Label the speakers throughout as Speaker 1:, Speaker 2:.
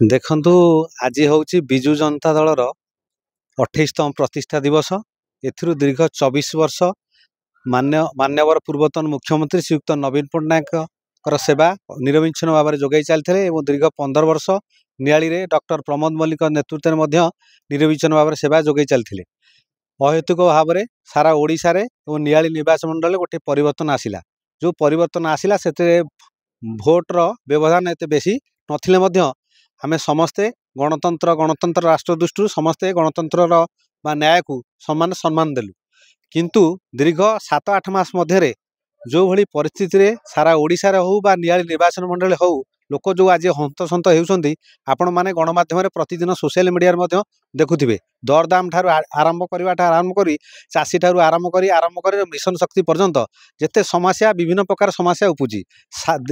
Speaker 1: ଦେଖନ୍ତୁ ଆଜି ହେଉଛି ବିଜୁ ଜନତା ଦଳର 28ତମ ପ୍ରତିଷ୍ଠା ଦିବସ। ଏଥିରୁ ଦୀର୍ଘ 24 ବର୍ଷ ମାନ୍ୟବର ପୂର୍ବତନ ମୁଖ୍ୟମନ୍ତ୍ରୀ ଶ୍ରୀଯୁକ୍ତ ନବୀନ ପଟ୍ଟନାୟକଙ୍କର ସେବା ନିରବିଚ୍ଛିନ୍ନ ଭାବରେ ଯୋଗାଇ ଚାଲିଥିଲେ ଏବଂ ଦୀର୍ଘ 15 ବର୍ଷ ନିଆଳିରେ ଡକ୍ଟର ପ୍ରମୋଦ ମଲ୍ଲିକ ନେତୃତ୍ୱରେ ମଧ୍ୟ ନିରବିଚ୍ଛିନ୍ନ ଭାବରେ ସେବା ଯୋଗାଇ ଚାଲିଥିଲେ। ଅହେତୁକ ଭାବରେ ସାରା ଓଡ଼ିଶାରେ ଏବଂ ନିଆଳି ନିର୍ବାଚନ ମଣ୍ଡଳୀରେ ଗୋଟିଏ ପରିବର୍ତ୍ତନ ଆସିଲା। ଯେଉଁ ପରିବର୍ତ୍ତନ ଆସିଲା ସେଥିରେ ଭୋଟର ବ୍ୟବଧାନ ଏତେ ବେଶୀ ନଥିଲେ ମଧ୍ୟ ଆମେ ସମସ୍ତେ ଗଣତନ୍ତ୍ର ରାष्ट्र दृष्टि समस्ते गणतंत्र बा न्याय को सम्मान देलु। किंतु दीर्घ 7-8 मास मध्य जो भली परिस्थिति रे सारा ओडिशा रे हो बा नियाली निर्वाचन मंडल हो लोक जो आज हंतसंत होउछंती आपण माने गणमाध्यम प्रतिदिन सोशल मीडिया देखुथिबे। दरदाम ठार आरंभ करवाटा आरंभ करी चाषी ठार आरंभ करी मिशन शक्ति पर्यंत जेते समस्या विभिन्न प्रकार समस्या उपजी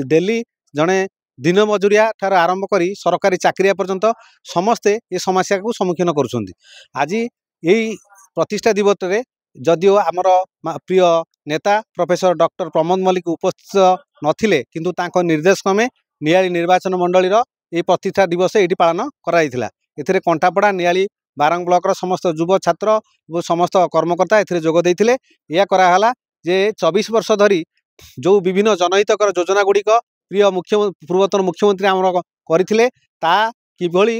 Speaker 1: डेली जड़े दिन मजुरिया ठार आरंभ करी सरकारी चाकरिया पर्यंत समस्ते ये समस्या को सम्मुखीन करुछंती। आज यही प्रतिष्ठा दिवस रे जदिओ आमर प्रिय नेता प्रोफेसर डॉक्टर प्रमोद मल्लिक उपस्थित नथिले किंतु तांको निर्देश क्रमे नियाली निर्वाचन मंडलीर ये प्रतिष्ठा दिवस ये पालन कराइथिला। एथिरे कंटापड़ा नियाली बारंग ब्लॉक समस्त युव छात्र और समस्त कर्मकर्ता एथिरे जोग देइथिले। या कराहला जे 24 वर्ष धरी जो विभिन्न जनहितकर योजना गुड़िक प्रिय पूर्वतन मुख्यमंत्री आमर करथिले ता किभली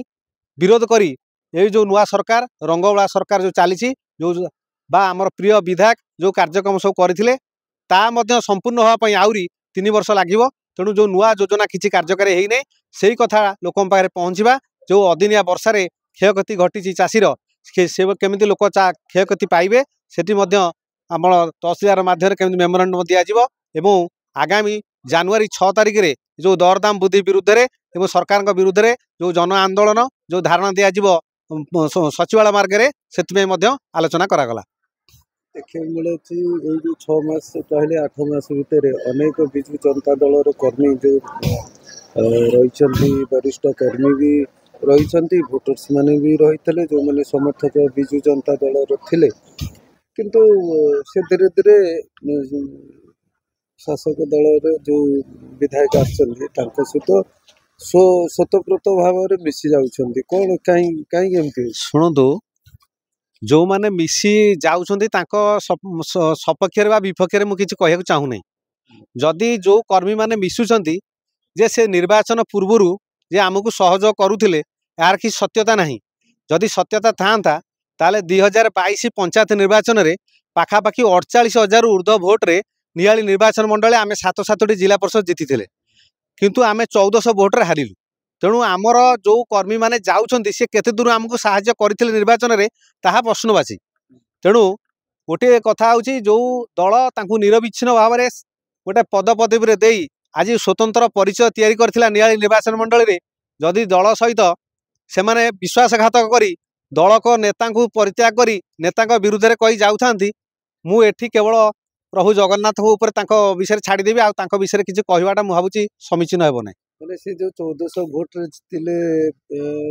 Speaker 1: विरोध करी ये जो नुआ सरकार रंगवला सरकार जो चली जो बा आमर प्रिय विधायक जो कार्यक्रम सब करथिले ता मध्य संपूर्ण होवाई आउरी 3 वर्ष लागिवो। तेणु जो नुआ योजना किसी कार्यकारी है नहीं से कथा लोक पाखे पहुँचवा। जो अदिनिया वर्षा रे क्षयक्षति घटी चाषीर से केमी लोक क्षयक्षति पाइबे सेठी आम तहसीलदार माध्यम केमी मेमोरांडम दिज्व एवं आगामी जनवरी 6 तारिख रे जो दरदाम वृद्धि विरुद्ध रे सरकार विरुद्ध रे जो जन आंदोलन जो धारणा दिज्व सचिवालय मार्ग में से आलोचना करागला।
Speaker 2: देखिए मिले जो 6 मास कहले 8 मास भितर अनेक विजु जनता दल कर्मी जो रही वरिष्ठ कर्मी भी रही भोटर्स माने भी रही जो मैंने समर्थक विजु जनता दल थे किंतु से धीरे धीरे शासक दल जो विधायक आसत स्वतःप्रत भाव में मिसी जाउछंती कौन कहीं
Speaker 1: शुणु जो माने मिसी जाउछंती तांको सपक्ष बा विपक्ष मु किछि कहया चाहूना। जदि जो कर्मी माने मिसुचंती जे से निर्वाचन पूर्वरु जे आमको सहयोग करुथिले यार कि सत्यता नहीं। जदि सत्यता थांता ताले 2022 पंचायत निर्वाचन रे पाखापाखि 48,000 ऊर्ध्व भोट रे नियाली निर्वाचन मंडल आम 7-7टी जिला परिषद जीति किंतु आम 1400 भोट रे हारिलु। तेणु आमर जो कर्मी माने जाउछंती से केते दूर आमको साहाय्य करथिले निर्वाचन रे ताहा प्रश्नवाची। तेणु गोटे कथा होची जो दल तांकु निरविच्छिन्न भाव में गोटे पद पदवी रे देई आज स्वतंत्र परिचय तैयारी करथिला नियाली निर्वाचन मंडल रे जदि दल सहित से माने विश्वासघातक करी दल को नेता को परित्याग करी नेता विरुद्ध रे कही जाउथांती मु एठी केवल प्रभु जगन्नाथ विषय छाड़देवी आ विषय किसी कहवाटा मुझे भावी समीचीन हेब ना।
Speaker 2: मैंने से जो 1400 भोट रे जितिले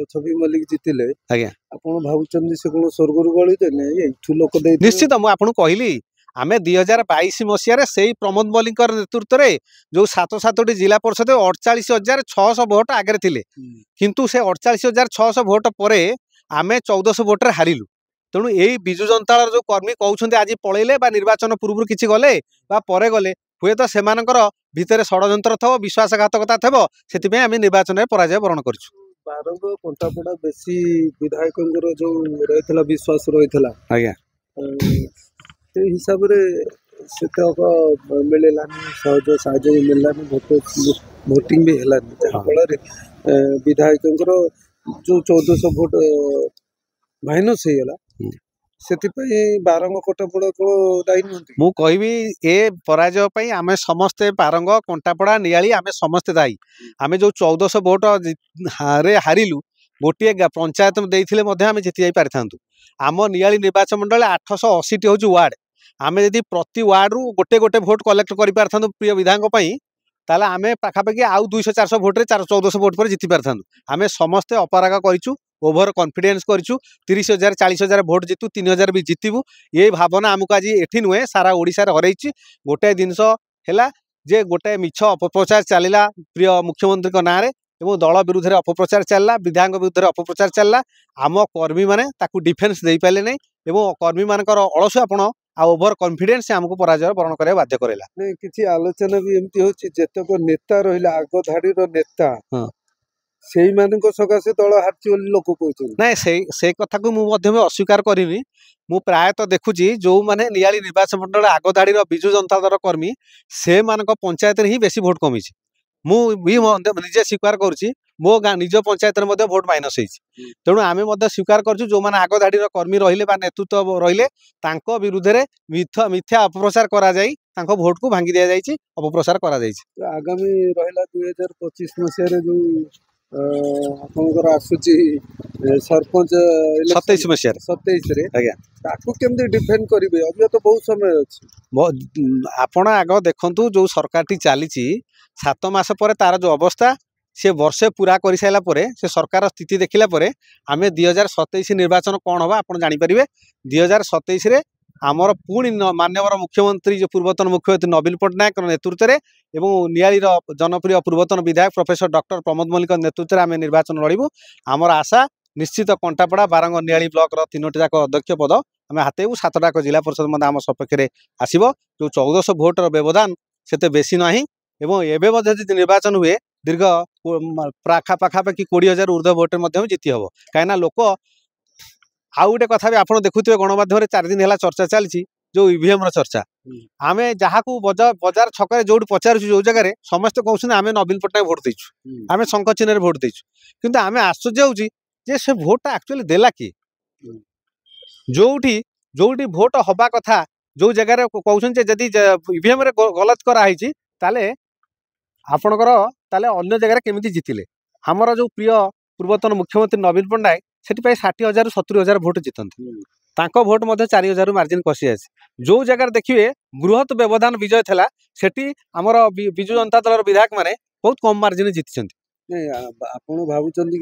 Speaker 2: छवि मल्लिक जितिले
Speaker 1: आज्ञा
Speaker 2: आपण भावुचंदी से कोन स्वर्गरु गळी देने एठु लोक दे
Speaker 1: निश्चित मु आपन कहली आमे 2022 मसिया से प्रमोद मल्लिक नेतृत्व रे जो 7-7टी जिला परिषद 48,600 भोट आगे थिले किंतु से 48,600 भोट परे आमे 1400 भोट रे हारिलु। तेणु यही विजु जनता जो कर्मी कहते आज पलैले निर्वाचन पूर्व किसी गले परे गले हुए तो से भितर षड्यंत्र थो विश्वासघातकता थो से आम निर्वाचन में पराजय वरण कर
Speaker 2: बारंग कंटापड़ा बेसी विधायक जो रही विश्वास रही
Speaker 1: आज्ञा
Speaker 2: से हिसाब से मिललानी सहज साहय मिललानी भोटिंग भी है जहाँफल विधायक जो 1400 भोट माइनस हो गला बारंग कंटापड़ा को दायी नुहति
Speaker 1: मु कहबी ए पराजय पई आमे समस्ते बारंग कंटापड़ा नियाली आमे समस्ते दायी। आमे जो 1400 भोट रे हारिलु गोटे पंचायत देइथिले मध्ये आमे जीति जाई पारिथांतु। आम नियाली निर्वाचन मंडल 880 टी होची वार्ड आमे यदि प्रति वार्ड रु गोटे गोटे भोट कलेक्ट करि पारथांतु प्रिय विधायक पई ताले आमे पाखापाखि आउ 200-400 भोट रे 1400 भोट पर जीति पारथांतु। आमे समस्ते अपराग करिचु ओभर कॉन्फिडेंस करिचु 30,000-40,000 भोट जीतु 3,000 भी जीतबू ये भावना आमको आज एठी नुहे सारा ओडिशा रे हरैछि। गोटे जिनस हैला जे गोटे मिछ अपप्रचार चलिला प्रिय मुख्यमंत्री को ना रे एवं दल विरुद्ध अपप्रचार चलला विधायक विरुद्ध अपप्रचार चलला आम कर्मी मैंने डिफेन्स दे पारे नहीं एवं कर्मी मानकर अलसुआपण आ ओभर कॉन्फिडेंस आमको पराजय वरण करा बाध्य करेला
Speaker 2: नहीं किसी आलोचना भी एमती होची जेतक नेता रहिला आग धाड़ीर नेता
Speaker 1: हाँ।
Speaker 2: सेई मानक सकाशे दल हारची बोली लोक कहउछन
Speaker 1: ना से कथा को मुझे अस्वीकार करमी मु प्रायतः देखुची जो माने नियाली निर्वाचन मंडल आग धाड़ीर विजु जनता दल कर्मी से मानक पंचायत ही बेसी भोट कमी निजे स्वीकार करुच्ची मो निज पंचायत भोट माइनस होती तेणु आम स्वीकार करूँ जो मैंने आग धाड़ीर कर्मी रहिले नेतृत्व रहिले विरुद्ध मिथ्या अपप्रचार करा जाई भोट को भांगी दि जाइए अपप्रचार करा जाइए।
Speaker 2: आगामी रहिला 2025 मसीह जो आपनकर आसुची सरपंच
Speaker 1: 27 मसीह
Speaker 2: 27 रे
Speaker 1: आज्ञा
Speaker 2: ताकू केमती डिफेंड करिवे अभी तो बहुत समय अछि
Speaker 1: आपण आग देखंतु जो सरकार टी चली 7 मास पर तार जो अवस्था से वर्षे पूरा कर सारा पर से सरकार स्थिति देखला आम 2027 निर्वाचन कौन हम आप जापर 2027 आमर पुणी मानवर मुख्यमंत्री जो पूर्वतन मुख्यमंत्री नवीन पट्टनायक नेतृत्व में एवं नियालीर जनप्रिय पूर्वतन विधायक प्रोफेसर डॉक्टर प्रमोद मल्लिक नेतृत्व में आम निर्वाचन लड़ू आमर आशा निश्चित कंटापड़ा बारंग नियाली ब्लॉक 3टी जाक अध्यक्ष पद आम हाथेबू 7टाक जिला परिषद आम सपक्ष आसो जो 1400 भोटर व्यवधान से बेसी ना एवं एवं निर्वाचन हुए दीर्घ पाखापाखि 20,000 ऊर्ध्व भोटे जीति हम कहीं लोक आउ गोटे कथा भी आप देखुए गणमाध्यम 4 दिन है चर्चा चली जो ईवीएम चर्चा आम जहाँ बजार छक जो पचार जो जगह समस्त कहते आम नवीन पट्टनायक भोट देचु आम शंख चिन्ह भोट देचु किंतु आम आश्चर्य होची जे से भोटा एक्चुअली देला किए जो भोट हवा कथा जो जगह कहते जदि ईवीएम गलत कराई ताले आपणकर ताले अन्य जगह केमिति जीतिले आमर जो प्रिय पूर्वतन मुख्यमंत्री नवीन पट्टनायक से 60,000 70,000 भोट जीतती भोट 4,000 मार्जिन कसी आसी जो जगह देखिए बृहत व्यवधान विजय थला सेठी आमर विजु जनता दल विधायक माने बहुत कम मार्जिन जीति
Speaker 2: नहीं आपण भाबुचंदी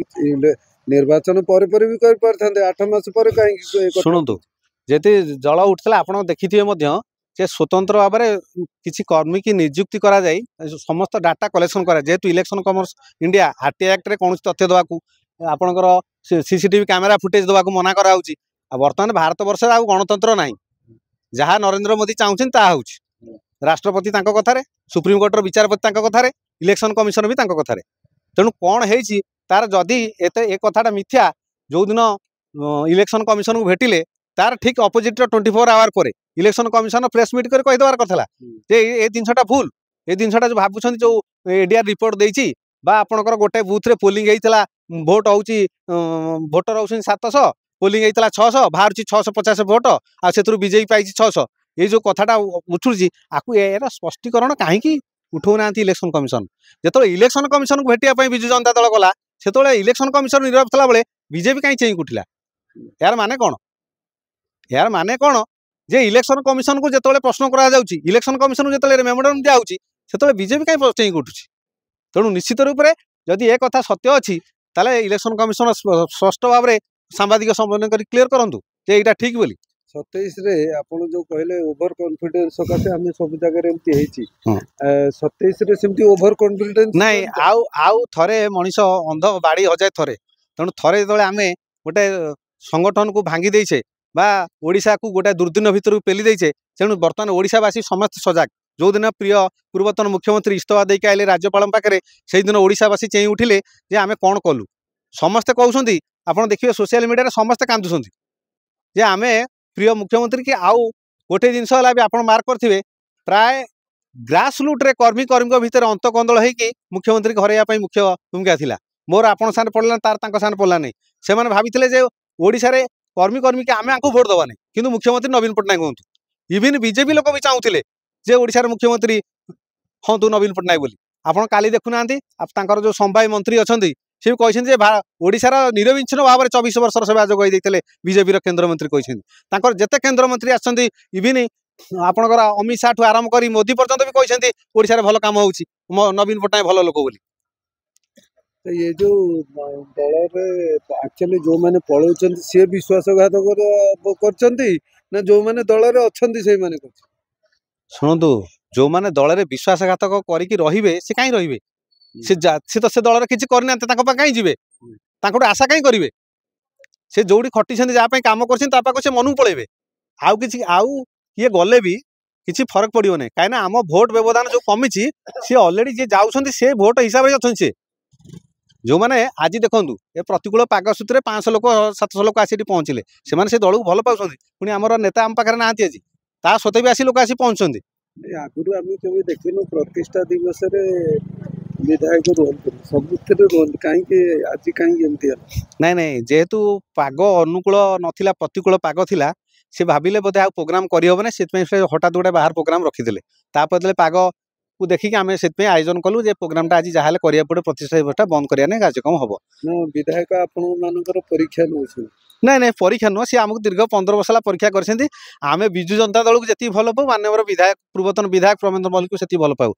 Speaker 2: निर्वाचन पर भी कर परथांते 8 मास पर काहे
Speaker 1: सुनंतु जेते जल उठला आपण देखिथिबे जे स्वतंत्र भाव में किसी कर्मी की नियुक्ति करा जाई समस्त डाटा कलेक्शन करा जेहेतु election commerce India RTI act रे कौन तथ्य देवाकू आपणकर सीसीटीवी कैमेरा फुटेज देवाकू मना करा होउची वर्तमान भारत वर्ष आ गणतंत्र नाही जहाँ नरेंद्र मोदी चाहूछन ता होउची राष्ट्रपति तांको कथारे सुप्रीम कोर्टर विचारपति तांको कथारे इलेक्शन कमिशन भी तांको कथारे तेणु कौन है तार जदि एते एक कथाटा मिथ्या जो दिन इलेक्शन कमिशन को भेटिले तार ठीक अपोजिट 24 आवर पर इलेक्शन कमिशन प्रेस मीट कर कहीदेवार कथा जे ए जिनसटा भूल ए जिनसटा जो भावुं जो एडीआर रिपोर्ट देछि बा आपणकर गोटे बूथ रे पोलिंग होता भोट हूँ भोटर हूँ 700 पोलिंग होता 600 बाहर 650 भोट आरु बीजेपी पाई 600 ये जो कथाटा उछुड़ी आपको यार स्पष्टीकरण कहीं उठौ ना इलेक्शन कमिशन जो इलेक्शन कमिशन को भेटिया विजु जनता दल गला से इलेक्शन कमिशन नीरव थला बेले बीजेपी कहीं चेक उठिला यार माने कौन जे इलेक्शन कमिशन को जो प्रश्न करा जाउची इलेक्शन कमिशन को जो मेमोरेंडम दिया से बीजेपी कहीं चेक उठुची तेणु निश्चित रूप से जदि एक कथा सत्य अच्छी ताले इलेक्शन कमिशन स्पष्ट भाव में सांबादिक सम्मेलन कर क्लियर करंतु जे एटा ठीक बोली
Speaker 2: 27 रे आपण जो कहले ओवर कॉन्फिडेंस सकासे हमें सब जगह एमती हेची 27 रे सेमती ओवर कॉन्फिडेंस
Speaker 1: नहीं आउ थरे मनीष अंध बाड़ी हजाए थरे तेणु थरे जो आम गोटे संगठन को भांगी देछे बा ओडिशा को गोटे दुर्दिन भितर पेली देछे तेणु बर्तमान ओडिशावासी समस्त सजग जो दिन प्रिय पूर्वतन मुख्यमंत्री इस्तफा देके आइले राज्यपाल पाखे से दिन ओडिशावासी चेई उठिले जे आमे कौन कलु समस्ते कहउछंती आपण देखिए सोशल मीडिया समस्ते कांदुछंती जे आमे प्रिय मुख्यमंत्री की आउ गोटे जिनस है भी आप मार्क करेंगे प्राय ग्रास रूट रे कर्मी भितर अंत कंदल होगी मुख्यमंत्री को हरैया मुख्य भूमिका थिला मोर आपण साथ पड़ला तार साथ पड़ला नहीं से भाई जे ओडिशा रे कर्मी के आमे आंकु भोट दबानी किंतु मुख्यमंत्री नवीन पट्टनायक हूँ इवन बीजेपी लोक भी चाहूले जे ओडिशा रे मुख्यमंत्री हाँ तू नवीन पट्टनायक बोली आपड़ काली देखुना जो संभाई मंत्री अच्छा सी कहते ओडिशार निरविच्छिन्न भाव में 24 वर्षर सेवा जोगाई बीजेपी केन्द्रमंत्री कहते जिते केन्द्रमंत्री आसछन्ती इवन आपणकर अमित शाह ठू आरंभ कर मोदी पर्यंत भी कहते ओडिशा रे भल काम होउछि नवीन पट्टनायक भल लोक बोली
Speaker 2: तो ये जो दल एक्चुअली जो मैंने पलाउछन्ती सी विश्वासघातक करछन्ती ना जो मैंने दल रे अछन्ती से माने
Speaker 1: शुणु जो मैंने दल में विश्वासघातक करी रे से कहीं रे ସେ ତ ସେ ଦଳରେ କିଛି କରିନାହାନ୍ତି ତାଙ୍କ ପାଇଁ କାହିଁ ଯିବେ ତାଙ୍କଠୁ ଆଶା କାହିଁ କରିବେ ସେ ଯୋଉଠି ଖଟିଛନ୍ତି ଯାହା ପାଇଁ କାମ କରିଛନ୍ତି ତା ପାଖକୁ ସେ ମନକୁ ପଳେଇବେ ଆଉ କିଛି ଆଉ କିଏ ଗଲେ ବି କିଛି ଫରକ ପଡିବ ନାହିଁ କାହିଁକିନା ଆମ ଭୋଟ ବ୍ୟବଧାନ ଯୋଉ କମିଛି ସିଏ ଅଲରେଡି ଯିଏ ଯାଉଛନ୍ତି ସେ ଭୋଟ ହିସାବରେ ଅଛନ୍ତି ସେ ଯୋଉମାନେ ଆଜି ଦେଖନ୍ତୁ ଏ ପ୍ରତିକୂଳ ପାଗ ସୂତ୍ରରେ 500 ଲୋକ 700 ଲୋକ ଆସି ଏଠି ପହଞ୍ଚିଲେ ସେମାନେ ସେ ଦଳକୁ ଭଲ ପାଉଛନ୍ତି ପୁଣି ଆମର ନେତା ଆମ ପାଖରେ ନାହାନ୍ତି ଆଜି ତା ସତ୍ତ୍ୱେ ବି ଆସି ଲୋକ ଆସି ପହଞ୍ଚୁଛନ୍ତି
Speaker 2: ଆଗରୁ ଆମେ କେବେ ଦେଖିନୁ ପ୍ରତିଷ୍ଠା ଦିବସରେ ବିଧାୟକ ରୁହନ୍ତି ସବୁଥିରେ ରୁହନ୍ତି କାହିଁକି ଆଜି କାହିଁକି ଏମିତି ହେଲା
Speaker 1: ନାଇଁ ନାଇଁ ଯେହେତୁ ପାଗ ଅନୁକୂଳ ନଥିଲା ପ୍ରତିକୂଳ ପାଗ ଥିଲା ସେ ଭାବିଲେ ବୋଧେ ଆଉ ପ୍ରୋଗ୍ରାମ କରିହେବନି ସେଥିପାଇଁ ସେ ହଠାତ୍ ଗୋଟେ ବାହାର ପ୍ରୋଗ୍ରାମ ରଖିଥିଲେ ତାପରେ ଯେତେବେଳେ ପାଗକୁ ଦେଖିକି ଆମେ ସେଥିପାଇଁ ଆୟୋଜନ କଲୁ ଯେ ପ୍ରୋଗ୍ରାମଟା ଆଜି ଯାହାହେଲେ କରିବାକୁ ପଡେ ପ୍ରତିଷ୍ଠା ଦିବସଟା ବନ୍ଦ କରିବା ନାହିଁ କାର୍ଯ୍ୟକ୍ରମ ହବ
Speaker 2: ନା ବିଧାୟକ ଆପଣମାନଙ୍କର ପରୀକ୍ଷା ନେଉଛନ୍ତି
Speaker 1: ନାଇଁ ନାଇଁ ପରୀକ୍ଷା ନୁହଁ ସେ ଆମକୁ ଦୀର୍ଘ 15 ବର୍ଷ ହେଲା ପରୀକ୍ଷା କରିଛନ୍ତି ଆମେ ବିଜୁ ଜନତା ଦଳକୁ ଯେତିକି ଭଲ ପାଉ ମାନ୍ୟବର ବିଧାୟକ ପୂର୍ବତନ ବିଧାୟକ ପ୍ରମେନ୍ଦ୍ର ମଲ୍ଲିକକୁ ସେତିକି ଭଲ ପାଉ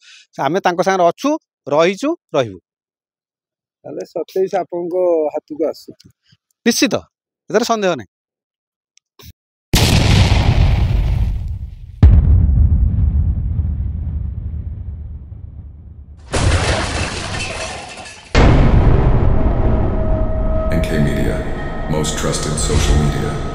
Speaker 1: ଆମେ ତାଙ୍କ ସାଙ୍ଗରେ ଅଛୁ ରହିଛୁ ରହିବୁ
Speaker 2: ତାହେଲେ 27 ଆପଣଙ୍କ ହାତକୁ ଆସୁ
Speaker 1: ନିଶ୍ଚିତ ଏଥିରେ ସନ୍ଦେହ ନାହିଁ
Speaker 3: NK Media, most trusted social media.